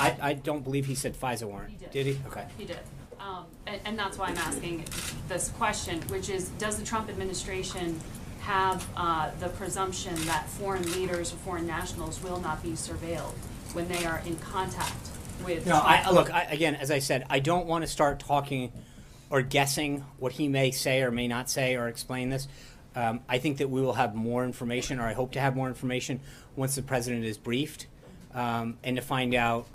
I don't believe he said FISA warrant. He did. Did he? Okay. He did. And that's why I'm asking this question, which is, does the Trump administration have the presumption that foreign leaders or foreign nationals will not be surveilled when they are in contact with Trump? Look, again, as I said, I don't want to start talking or guessing what he may say or may not say or explain this. I think that we will have more information, or I hope to have more information once the president is briefed, and to find out,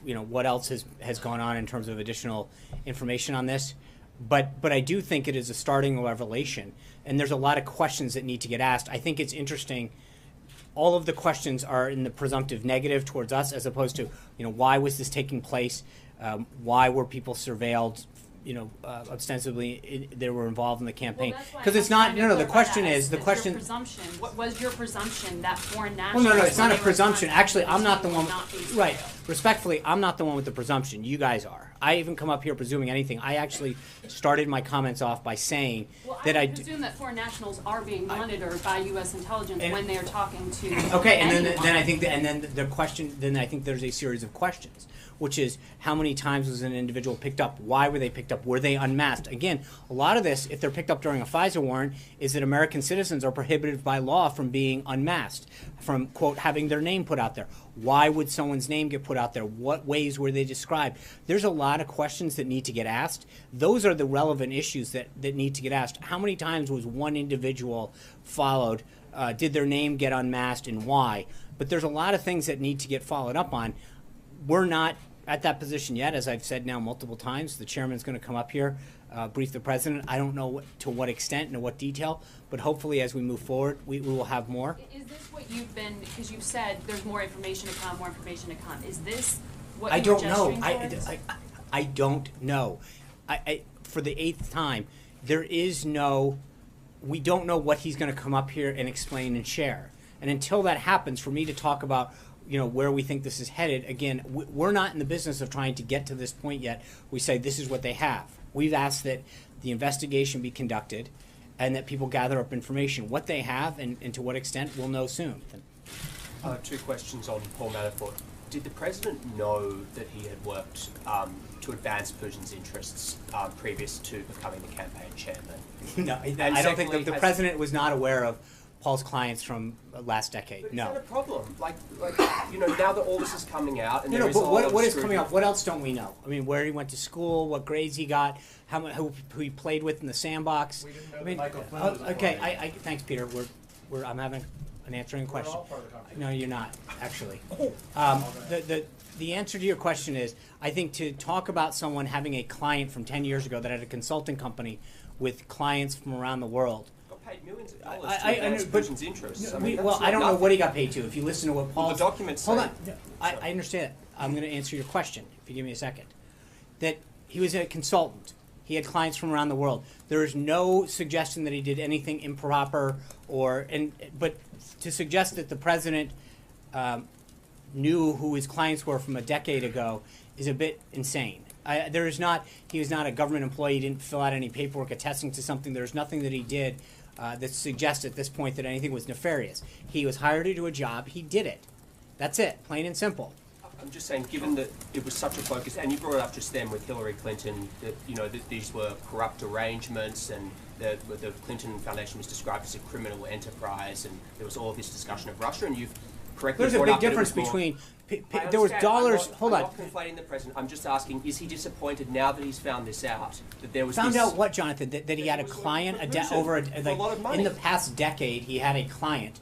what else has gone on in terms of additional information on this. But I do think it is a starting revelation, and there's a lot of questions that need to get asked. I think it's interesting. All of the questions are in the presumptive negative towards us, as opposed to, why was this taking place? Why were people surveilled? Ostensibly they were involved in the campaign. Because it's not. No. The question is the question. Presumption. What was your presumption that foreign nationals? Well, no. It's not a presumption. Actually, I'm not the one. Right. Respectfully, I'm not the one with the presumption. You guys are. I even come up here presuming anything. I actually started my comments off by saying that I presume that foreign nationals are being monitored by U.S. intelligence when they are talking to. Okay, and then I think the question. Then I think there's a series of questions, which is how many times was an individual picked up? Why were they picked up? Were they unmasked? Again, a lot of this, if they're picked up during a FISA warrant, is that American citizens are prohibited by law from being unmasked, from, quote, having their name put out there. Why would someone's name get put out there? What ways were they described? There's a lot of questions that need to get asked. Those are the relevant issues that need to get asked. How many times was one individual followed? Did their name get unmasked, and why? But there's a lot of things that need to get followed up on. We're not at that position yet, as I've said now multiple times. The chairman's going to come up here, brief the president. I don't know to what extent and to what detail, but hopefully as we move forward, we will have more. Is this what you've been, because you've said there's more information to come, Is this what I you're don't know. towards? I don't know. For the 8th time, we don't know what he's going to come up here and explain and share. And until that happens, for me to talk about where we think this is headed, again, we're not in the business of trying to get to this point yet. We say this is what they have. We've asked that the investigation be conducted and that people gather up information. What they have and to what extent, we'll know soon. 2 questions on Paul Manafort. Did the president know that he had worked to advance Putin's interests previous to becoming the campaign chairman? No, I don't think the president was not aware of Paul's clients from last decade. But no. Is that a problem? Now that all this is coming out, and there is but a lot of what is coming out? What else don't we know? I mean, where he went to school, what grades he got, who he played with in the sandbox. We didn't know that Michael Flynn was okay. Thanks, Peter. I'm having an answering question. We're all part of the conversation. No, you're not actually. The answer to your question is, I think to talk about someone having a client from 10 years ago that had a consulting company with clients from around the world. Paid millions of dollars to advance Putin's interests. I don't know what he got paid to. If you listen to what Paul, the documents say. Hold on, I understand. I'm going to answer your question. If you give me a second, that he was a consultant. He had clients from around the world. There is no suggestion that he did anything improper, but to suggest that the president knew who his clients were from a decade ago is a bit insane. He was not a government employee. He didn't fill out any paperwork attesting to something. There's nothing that he did that suggests at this point that anything was nefarious. He was hired to do a job. He did it. That's it, plain and simple. I'm just saying, given that it was such a focus, and you brought it up just then with Hillary Clinton, that these were corrupt arrangements, and the Clinton Foundation was described as a criminal enterprise, and there was all this discussion of Russia, and you've correctly brought up. There's a big difference between. There was dollars. Hold on. I'm not conflating the president. I'm just asking: is he disappointed now that he's found this out? That there was found out what, Jonathan? That he had a client for a lot of money. In the past decade. He had a client,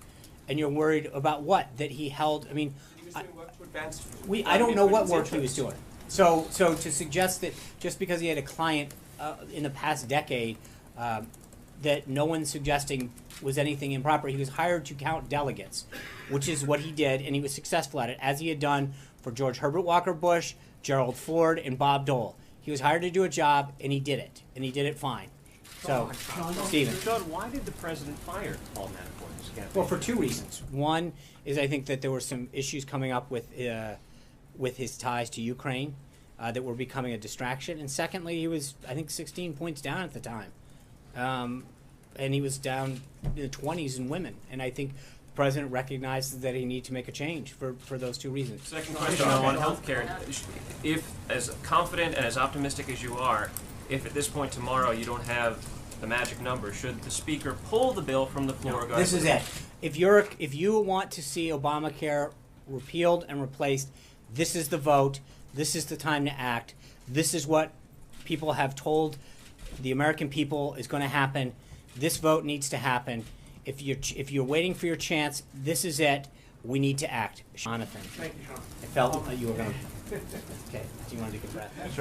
and you're worried about what? That he held. I mean, he was doing work to advance. I don't know what work he was doing. So to suggest that just because he had a client in the past decade, that no one's suggesting was anything improper. He was hired to count delegates, which is what he did, and he was successful at it, as he had done for George Herbert Walker Bush, Gerald Ford, and Bob Dole. He was hired to do a job, and he did it fine. So, Stephen. John, why did the president fire Paul Manafort? Well, for 2 reasons. One is I think that there were some issues coming up with his ties to Ukraine that were becoming a distraction, and secondly, he was, I think, 16 points down at the time. And he was down in the 20s in women. And I think president recognizes that he needs to make a change for those two reasons. Second question on healthcare. If, as confident and as optimistic as you are, if at this point tomorrow you don't have the magic number, should the speaker pull the bill from the floor? This is it. If you want to see Obamacare repealed and replaced, this is the vote. This is the time to act. This is what people have told the American people is going to happen. This vote needs to happen. If you're waiting for your chance, this is it. We need to act. Jonathan. Thank you, Sean. I felt that you were going to. Okay. Do you want to take a breath?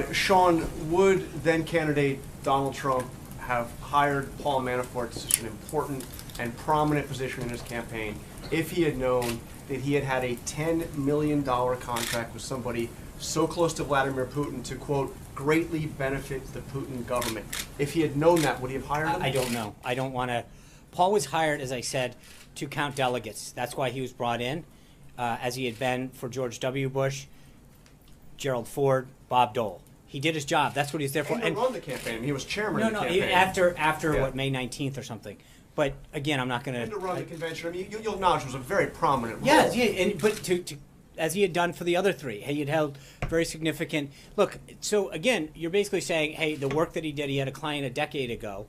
Sure. Sean, would then candidate Donald Trump have hired Paul Manafort to such an important and prominent position in his campaign if he had known that he had had a $10 million contract with somebody so close to Vladimir Putin to, quote, greatly benefit the Putin government? If he had known that, would he have hired him? I don't know. I don't want to. Paul was hired, as I said, to count delegates. That's why he was brought in, as he had been for George W. Bush, Gerald Ford, Bob Dole. He did his job. That's what he's there for. And to run the campaign. He was chairman of the campaign. After Yeah. what, May 19th or something. But again, I'm not going And to run the convention. I mean, you'll acknowledge it was a very prominent role. Yes, yeah, but to as he had done for the other three, he had held very significant. Look, so again, you're basically saying, hey, the work that he did, he had a client a decade ago.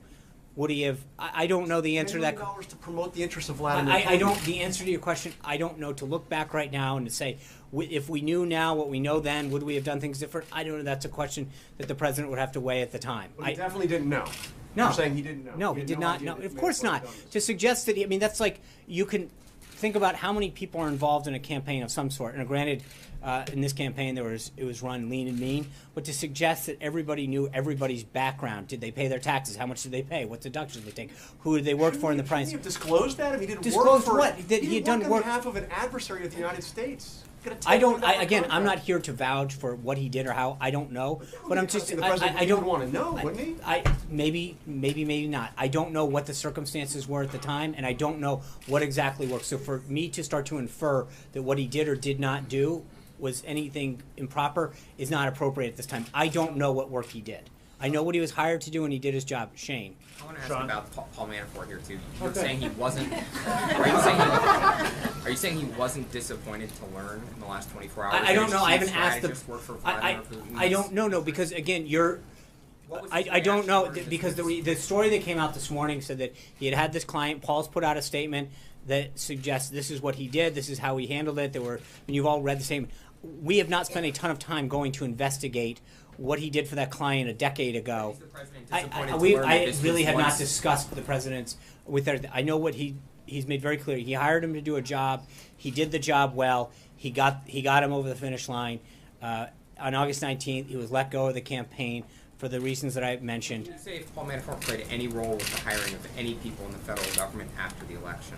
Would he have? I don't know the answer to that. $10 million to promote the interests of Vladimir Putin. I don't. The answer to your question, I don't know. To look back right now and to say, if we knew now what we know then, would we have done things different? I don't know. That's a question that the president would have to weigh at the time. But he definitely didn't know. No. You're saying he didn't know. No, he did not know. Of course not. To suggest that, I mean, that's like, you can think about how many people are involved in a campaign of some sort. And granted, in this campaign, it was run lean and mean. But to suggest that everybody knew everybody's background, did they pay their taxes? How much did they pay? What deductions did they take? Who did they work for in the price? He disclosed that? I mean, he didn't Disclosed work for what? That he had done on work behalf of an adversary of the United States. Again, I'm not here to vouch for what he did or how. I don't know. But I'm just. The president I don't want to know, wouldn't he? Maybe not. I don't know what the circumstances were at the time, and I don't know what exactly worked. So for me to start to infer that what he did or did not do was anything improper is not appropriate at this time. I don't know what work he did. I know what he was hired to do, and he did his job. Shane. I want to ask about Paul Manafort here too. You're saying he wasn't. Are you saying he wasn't disappointed to learn in the last 24 hours? I don't know. I haven't asked the. Work for Vladimir Putin? I don't know. No, because again, you're. I don't know because the story that came out this morning said that he had this client. Paul's put out a statement that suggests this is what he did. This is how he handled it. You've all read the same. We have not spent a ton of time going to investigate what he did for that client a decade ago. Is the president disappointed to I learn that this really was have not once- discussed the president's with their. I know what he's made very clear. He hired him to do a job. He did the job well. He got him over the finish line. On August 19th, he was let go of the campaign for the reasons that I mentioned. Can you say if Paul Manafort played any role with the hiring of any people in the federal government after the election?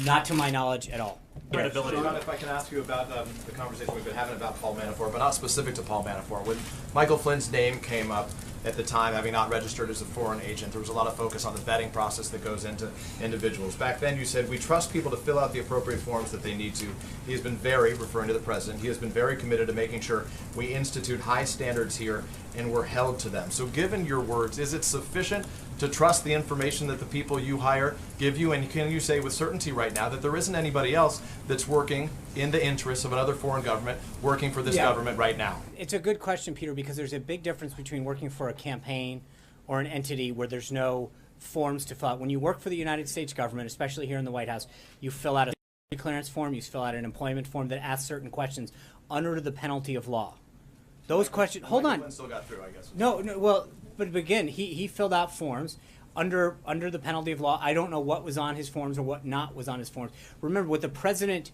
Not to my knowledge at all. Credibility. Sean, if I can ask you about the conversation we've been having about Paul Manafort, but not specific to Paul Manafort. When Michael Flynn's name came up at the time, having not registered as a foreign agent, there was a lot of focus on the vetting process that goes into individuals. Back then you said, we trust people to fill out the appropriate forms that they need to. He has been referring to the president, he has been very committed to making sure we institute high standards here and we're held to them. So given your words, is it sufficient to trust the information that the people you hire give you? And can you say with certainty right now that there isn't anybody else that's working in the interests of another foreign government, working for this government right now? It's a good question, Peter, because there's a big difference between working for a campaign or an entity where there's no forms to fill out. When you work for the United States government, especially here in the White House, you fill out a security clearance form, you fill out an employment form that asks certain questions under the penalty of law. Those questions, hold Michael on. Flynn still got through, I guess. No, well, but again, he filled out forms under the penalty of law. I don't know what was on his forms or what not was on his forms. Remember, what the president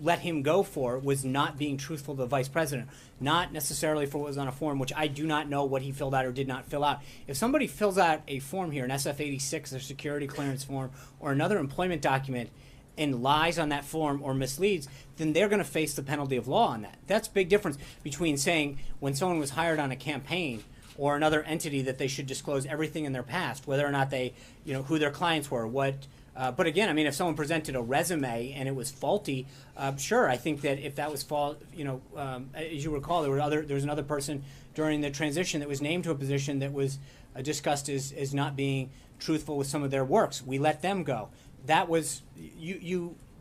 let him go for was not being truthful to the vice president, not necessarily for what was on a form, which I do not know what he filled out or did not fill out. If somebody fills out a form here, an SF-86, their security clearance form, or another employment document, and lies on that form or misleads, then they're going to face the penalty of law on that. That's a big difference between saying when someone was hired on a campaign or another entity that they should disclose everything in their past, whether or not they, who their clients were, what But again, I mean, if someone presented a resume and it was faulty, sure, I think that if that was as you recall, there was another person during the transition that was named to a position that was discussed as not being truthful with some of their works. We let them go. That was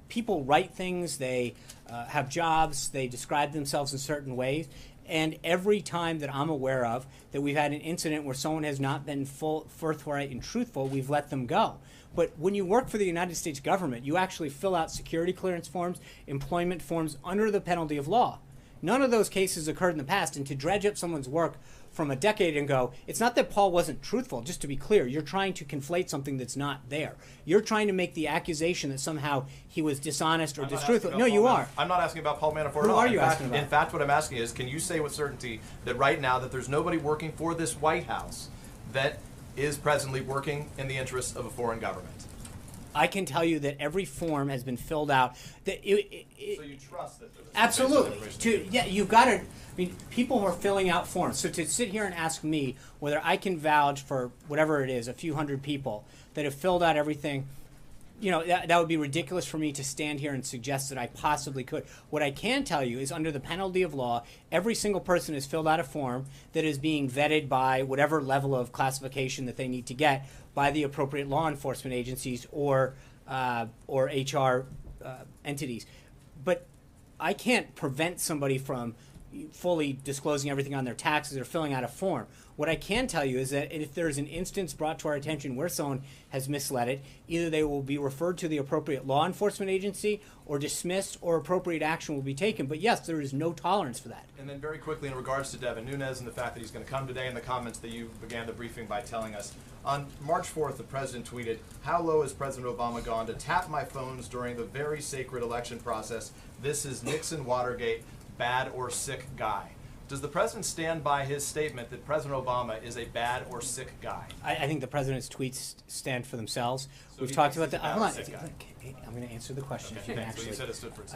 people write things, they have jobs, they describe themselves in certain ways. And every time that I'm aware of that we've had an incident where someone has not been forthright and truthful, we've let them go. But when you work for the United States government, you actually fill out security clearance forms, employment forms under the penalty of law. None of those cases occurred in the past, and to dredge up someone's work from a decade ago, it's not that Paul wasn't truthful, just to be clear. You're trying to conflate something that's not there. You're trying to make the accusation that somehow he was dishonest or distruthful. No, you are. I'm not asking about Paul Manafort at all. Who are you asking about? In fact, what I'm asking is, can you say with certainty that right now that there's nobody working for this White House that is presently working in the interests of a foreign government? I can tell you that every form has been filled out. So you trust that there's absolutely. You've got to. I mean, people are filling out forms. So to sit here and ask me whether I can vouch for whatever it is, a few hundred people that have filled out everything, that would be ridiculous for me to stand here and suggest that I possibly could. What I can tell you is under the penalty of law, every single person has filled out a form that is being vetted by whatever level of classification that they need to get by the appropriate law enforcement agencies or HR entities. But I can't prevent somebody from fully disclosing everything on their taxes or filling out a form. What I can tell you is that if there's an instance brought to our attention where someone has misled it, either they will be referred to the appropriate law enforcement agency or dismissed, or appropriate action will be taken. But yes, there is no tolerance for that. And then very quickly in regards to Devin Nunes and the fact that he's going to come today and the comments that you began the briefing by telling us. On March 4th, the president tweeted, "How low has President Obama gone to tap my phones during the very sacred election process? This is Nixon Watergate, bad or sick guy." Does the president stand by his statement that President Obama is a bad or sick guy? I think the president's tweets stand for themselves. So We've he talked thinks about he's a that. bad or sick guy? I'm going to answer the question. Okay, If you can so you actually, said it stood for itself.